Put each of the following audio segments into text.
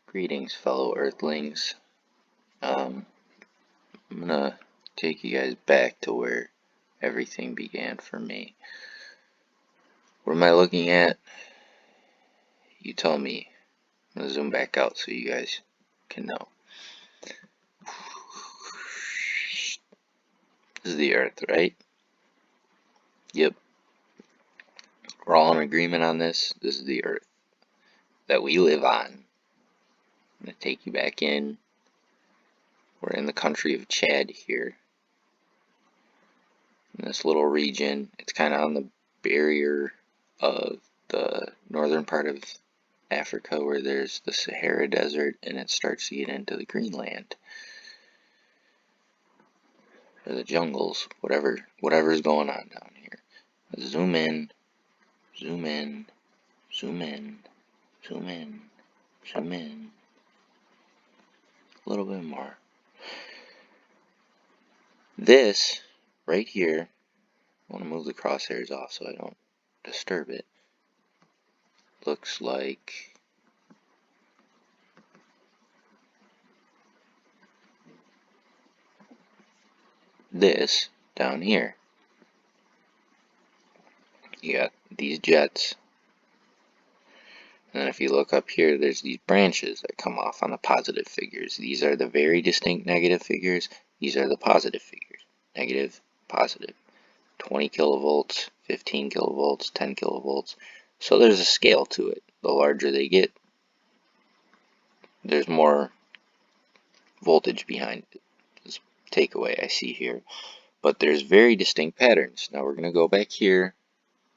Greetings, fellow Earthlings. I'm gonna take you guys back to where everything began for me. What am I looking at? You tell me. I'm gonna zoom back out so you guys can know. This is the Earth, right? Yep. We're all in agreement on this. This is the Earth that we live on. I'm gonna take you back in. We're in the country of Chad here. In this little region. It's kind of on the barrier of the northern part of Africa where there's the Sahara Desert and it starts to get into the Greenland or the jungles, whatever's going on down here. Zoom in, zoom in, zoom in, zoom in, zoom in. A little bit more. This right here, I want to move the crosshairs off so I don't disturb it. Looks like this down here. You got these jets. And then if you look up here, there's these branches that come off on the positive figures. These are the very distinct negative figures. These are the positive figures. Negative, positive. 20 kilovolts, 15 kilovolts, 10 kilovolts. So there's a scale to it. The larger they get, there's more voltage behind it. This takeaway I see here. But there's very distinct patterns. Now we're going to go back here.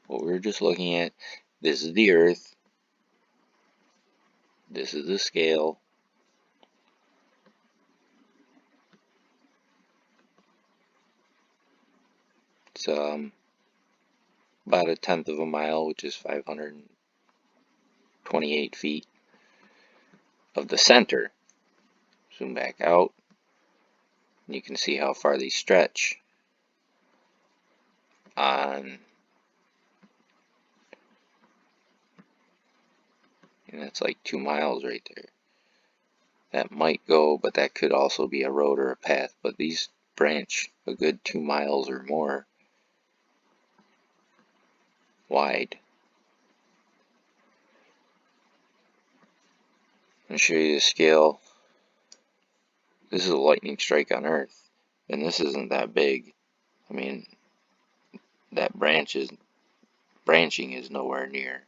What we were just looking at. This is the Earth. This is the scale. It's about 1/10 of a mile, which is 528 feet of the center. Zoom back out. And you can see how far these stretch on, and that's like 2 miles right there. That might go, but that could also be a road or a path, but these branch a good 2 miles or more wide. I'll show you the scale. This is a lightning strike on Earth, and this isn't that big. I mean, that branching is nowhere near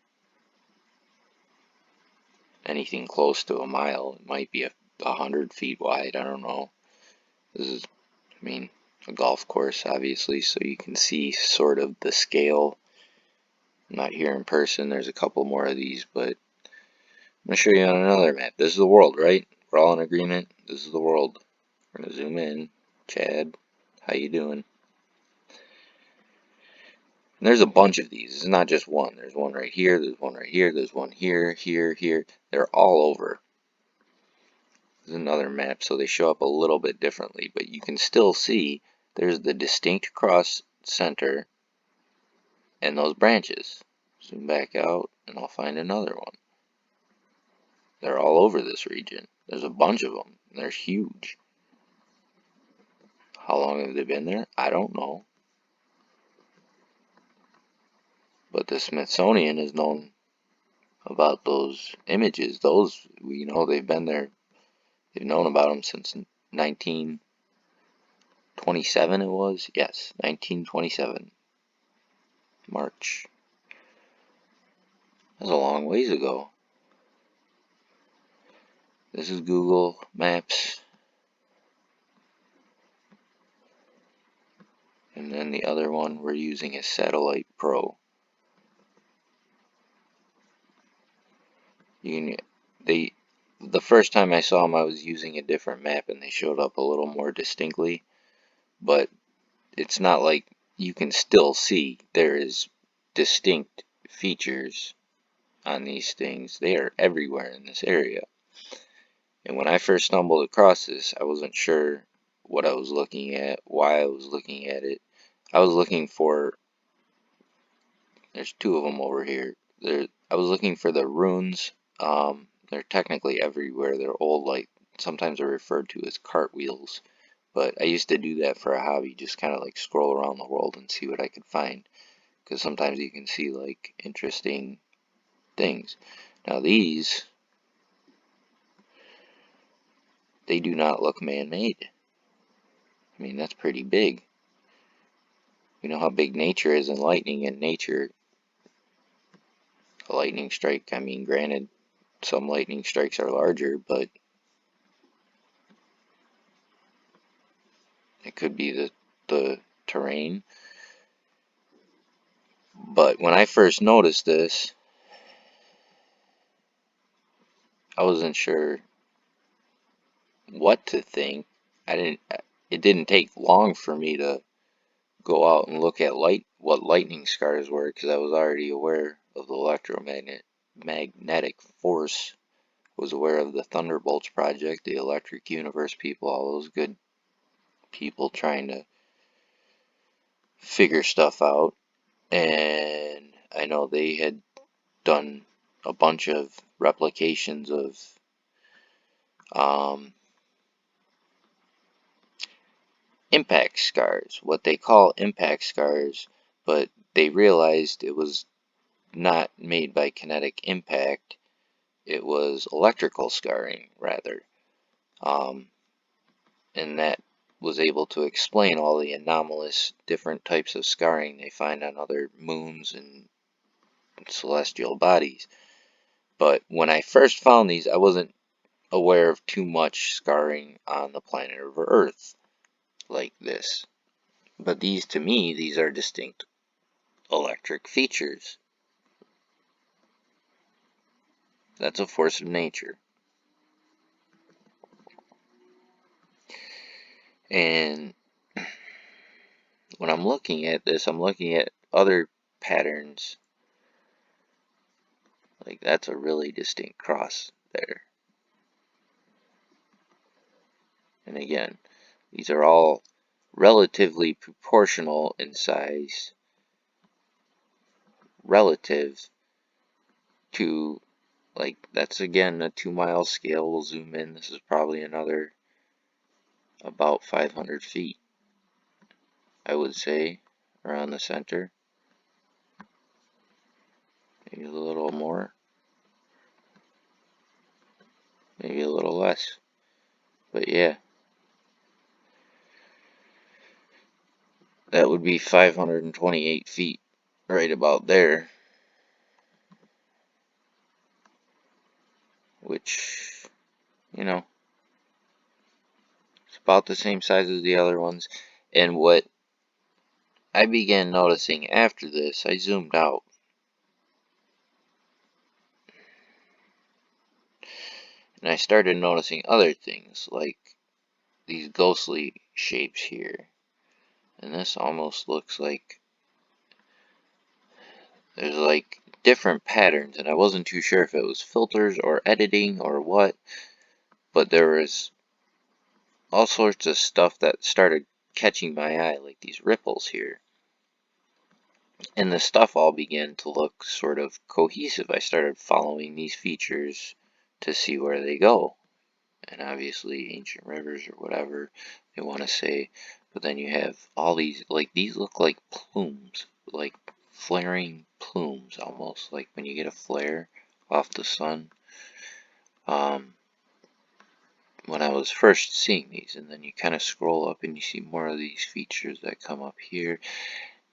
anything close to a mile. It might be 100 feet wide. I don't know. This is, I mean, a golf course, obviously, so you can see sort of the scale. I'm not here in person. There's a couple more of these, but I'm going to show you on another map. This is the world, right? We're all in agreement. This is the world. We're going to zoom in. Chad, how you doing? And there's a bunch of these. It's not just one. There's one right here. There's one right here. There's one here, here, here. They're all over. This is another map, so they show up a little bit differently, but you can still see there's the distinct cross center and those branches. Zoom back out and I'll find another one. They're all over this region. There's a bunch of them. They're huge. How long have they been there? I don't know. But the Smithsonian is known about those images. Those, you know, they've been there. They've known about them since 1927 it was? Yes, 1927. March. That's a long ways ago. This is Google Maps. And then the other one we're using is Satellite Pro. The first time I saw them, I was using a different map and they showed up a little more distinctly. But it's not like you can still see there is distinct features on these things. They are everywhere in this area. And when I first stumbled across this, I wasn't sure what I was looking at, why I was looking at it. I was looking for, there's two of them over here. I was looking for the runes. they're technically everywhere. They're old, like sometimes they're referred to as cartwheels. But I used to do that for a hobby, just kind of like scroll around the world and see what I could find. Because sometimes you can see like interesting things. Now these, they do not look man-made. I mean, that's pretty big. We know how big nature is, and lightning in nature, a lightning strike, I mean, granted, some lightning strikes are larger, but it could be the terrain. But when I first noticed this, I wasn't sure what to think. It didn't take long for me to go out and look at what lightning scars were, because I was already aware of the magnetic force, was aware of the Thunderbolts project, the Electric Universe people, all those good people trying to figure stuff out. And I know they had done a bunch of replications of um, impact scars, what they call impact scars, but they realized it was not made by kinetic impact, it was electrical scarring rather. And that was able to explain all the anomalous different types of scarring they find on other moons and celestial bodies. But when I first found these, I wasn't aware of too much scarring on the planet of Earth like this. But these, to me, these are distinct electric features. That's a force of nature. And when I'm looking at this, I'm looking at other patterns. Like, that's a really distinct cross there. And again, these are all relatively proportional in size relative to, like, that's again a 2-mile scale. We'll zoom in. This is probably another about 500 feet, I would say, around the center. Maybe a little more, maybe a little less. But yeah, that would be 528 feet, right about there. Which, you know, it's about the same size as the other ones. And what I began noticing after this, I zoomed out. And I started noticing other things, like these ghostly shapes here. And this almost looks like there's like different patterns, and I wasn't too sure if it was filters or editing or what, but there was all sorts of stuff that started catching my eye, like these ripples here. And the stuff all began to look sort of cohesive. I started following these features to see where they go. And obviously ancient rivers or whatever they want to say. But then you have all these, like, these look like plumes, like flaring plumes almost, like when you get a flare off the sun. When I was first seeing these, and then you kind of scroll up and you see more of these features that come up here.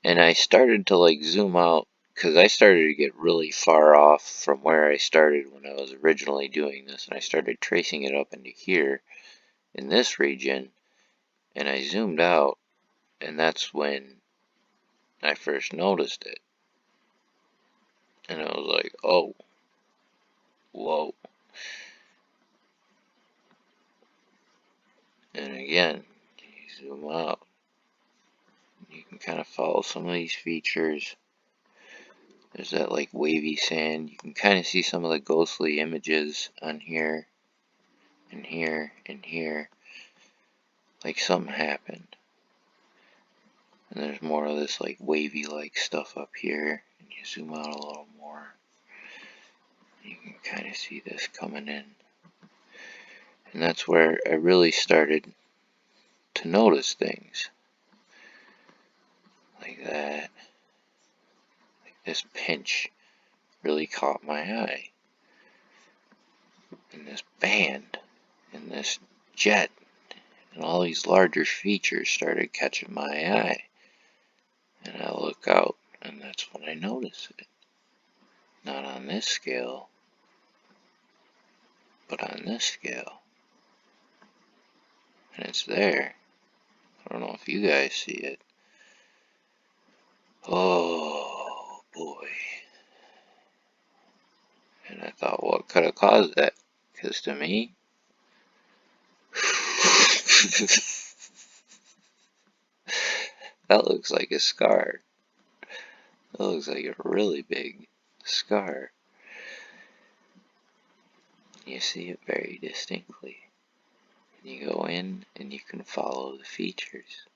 And I started to like zoom out, because I started to get really far off from where I started when I was originally doing this, and I started tracing it up into here in this region, and I zoomed out, and that's when I first noticed it. And I was like, oh, whoa. And again, you zoom out, you can kind of follow some of these features. There's that like wavy sand. You can kind of see some of the ghostly images on here, and here, and here. Like something happened. And there's more of this like wavy like stuff up here. And you zoom out a little more, you can kind of see this coming in. And that's where I really started to notice things. Like that. Like this pinch really caught my eye. And this band. And this jet. And all these larger features started catching my eye. And I look out, and that's when I notice it. Not on this scale, but on this scale. And it's there. I don't know if you guys see it. Oh, boy. And I thought, what could have caused that? Because to me, that looks like a scar. That looks like a really big scar. You see it very distinctly. You go in and you can follow the features.